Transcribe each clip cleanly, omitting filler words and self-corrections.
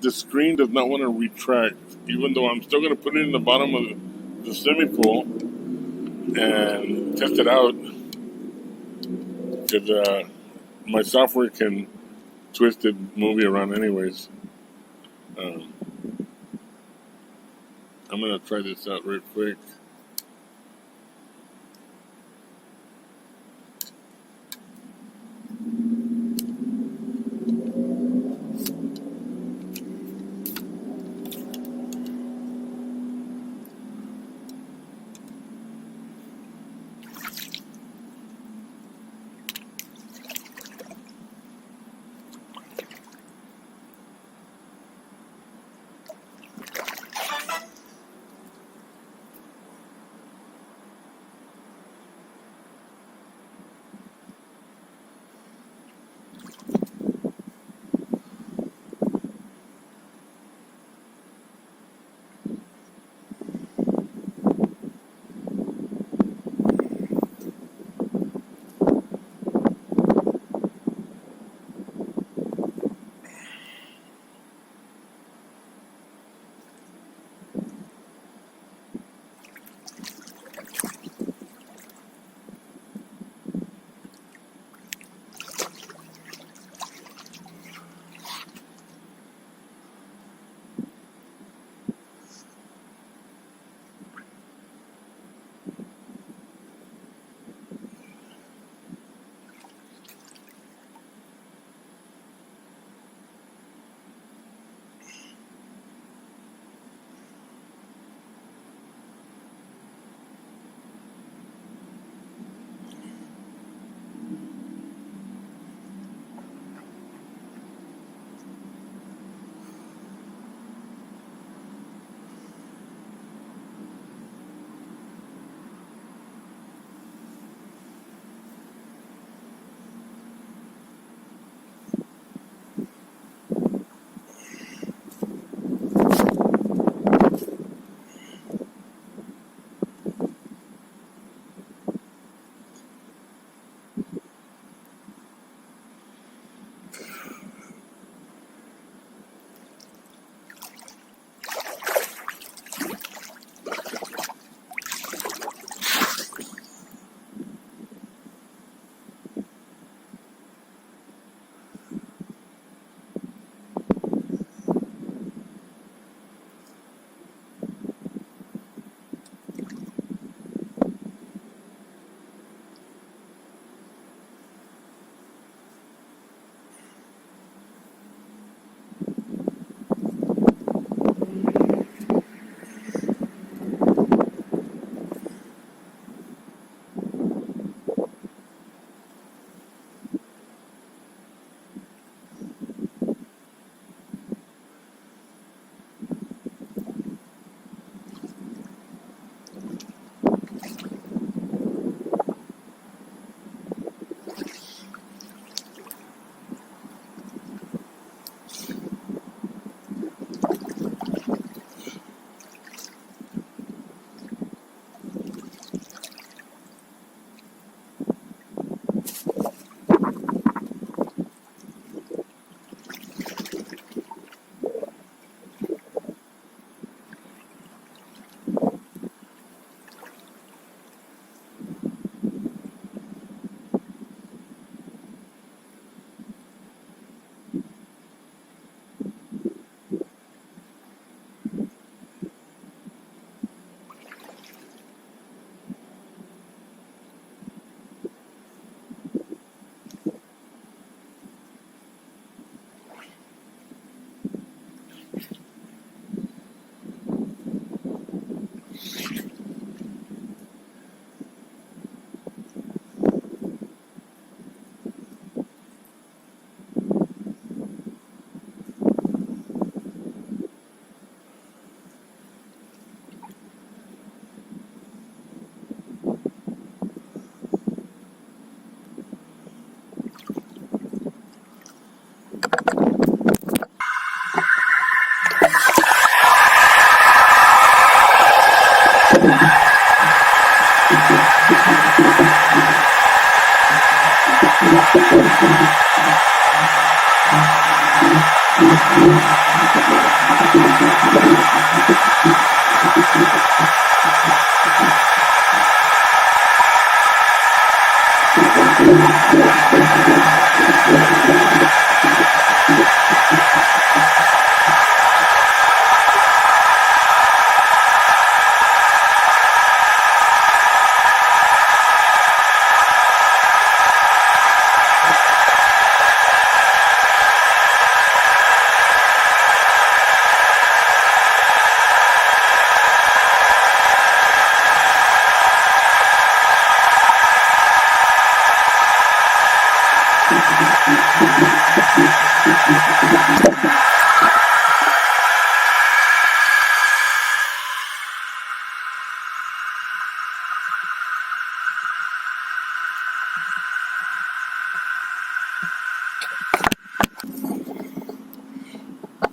the screen does not want to retract, even though I'm still going to put it in the bottom of the swimming pool and test it out, because my software can twist the movie around anyways. I'm going to try this out real quick.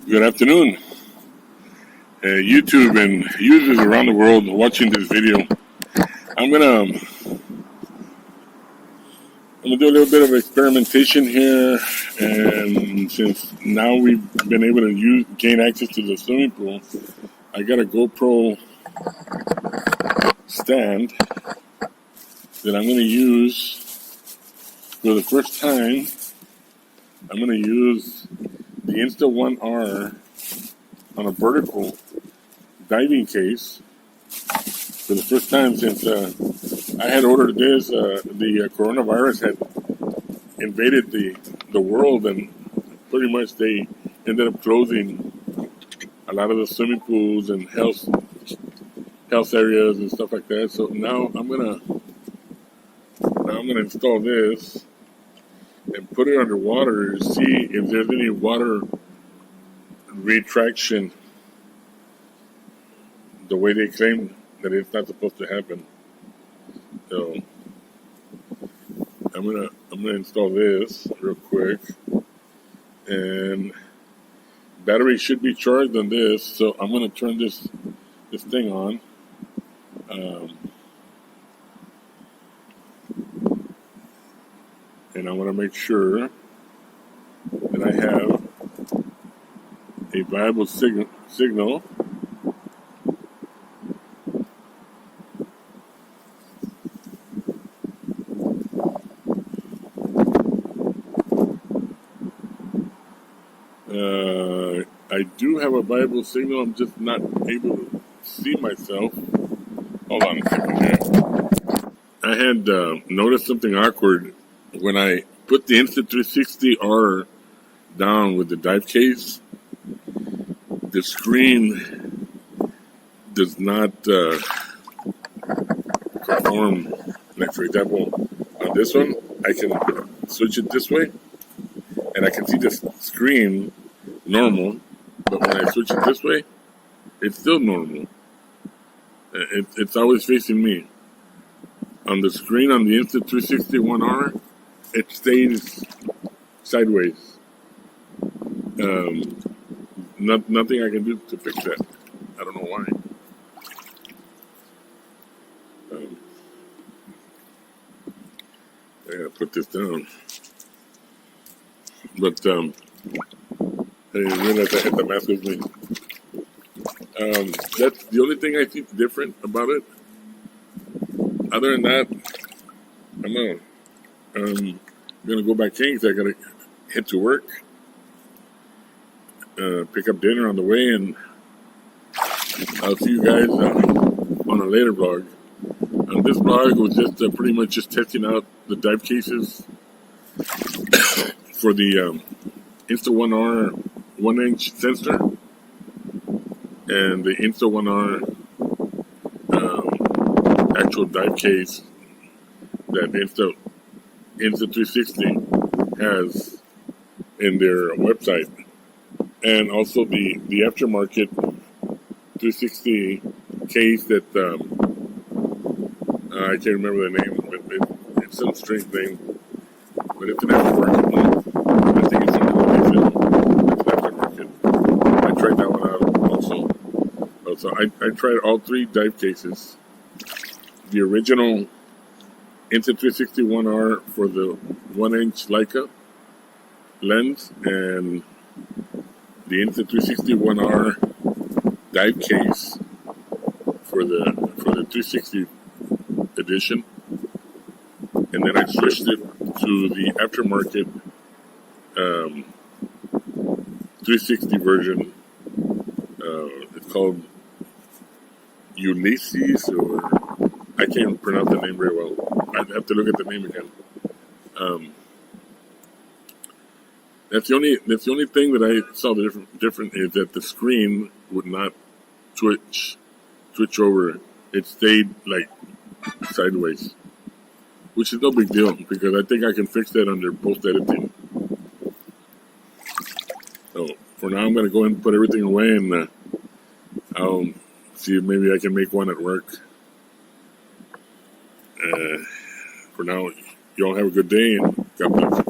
Good afternoon, YouTube and users around the world watching this video. I'm gonna do a little bit of experimentation here, and since now we've been able to gain access to the swimming pool, I got a GoPro stand that I'm gonna use for the first time. I'm gonna use the Insta360 on a vertical diving case for the first time since I had ordered this. The coronavirus had invaded the world, and pretty much they ended up closing a lot of the swimming pools and health areas and stuff like that. So now I'm gonna install this and put it underwater to see if there's any water retraction the way they claim that it's not supposed to happen. So I'm gonna install this real quick, and battery should be charged on this. So I'm gonna turn this thing on. And I want to make sure that I have a viable signal. I do have a viable signal. I'm just not able to see myself. Hold on a second here. I had noticed something awkward when I put the Insta360 down with the dive case. The screen does not perform. Like, for example, on this one, I can switch it this way, and I can see the screen normal, but when I switch it this way, it's still normal. It's always facing me. On the screen on the Insta360 1R, it stays sideways. Nothing I can do to fix that. I don't know why. I gotta put this down. But I didn't realize I had the mask with me. That's the only thing I see different about it. Other than that, I'm gonna go back in because I gotta head to work, pick up dinner on the way, and I'll see you guys on a later vlog. On this vlog was just pretty much just testing out the dive cases for the Insta360 1-inch sensor and the Insta360 actual dive case that Insta360 has in their website, and also the aftermarket 360 case that I can't remember the name, but it's some strange name, but it's an aftermarket one. I think it's something like it's an aftermarket. I tried that one out also. So I tried all three dive cases. The original Insta360 1R for the 1-inch Leica lens, and the Insta360 1R dive case for the 360 edition, and then I switched it to the aftermarket 360 version. It's called Ulysses, or I can't pronounce the name very well. I'd have to look at the name again. That's the only thing that I saw different is that the screen would not switch over. It stayed like sideways, which is no big deal because I think I can fix that under post editing. So for now, I'm going to go ahead and put everything away, and I'll see if maybe I can make one at work. For now, you all have a good day, and God bless.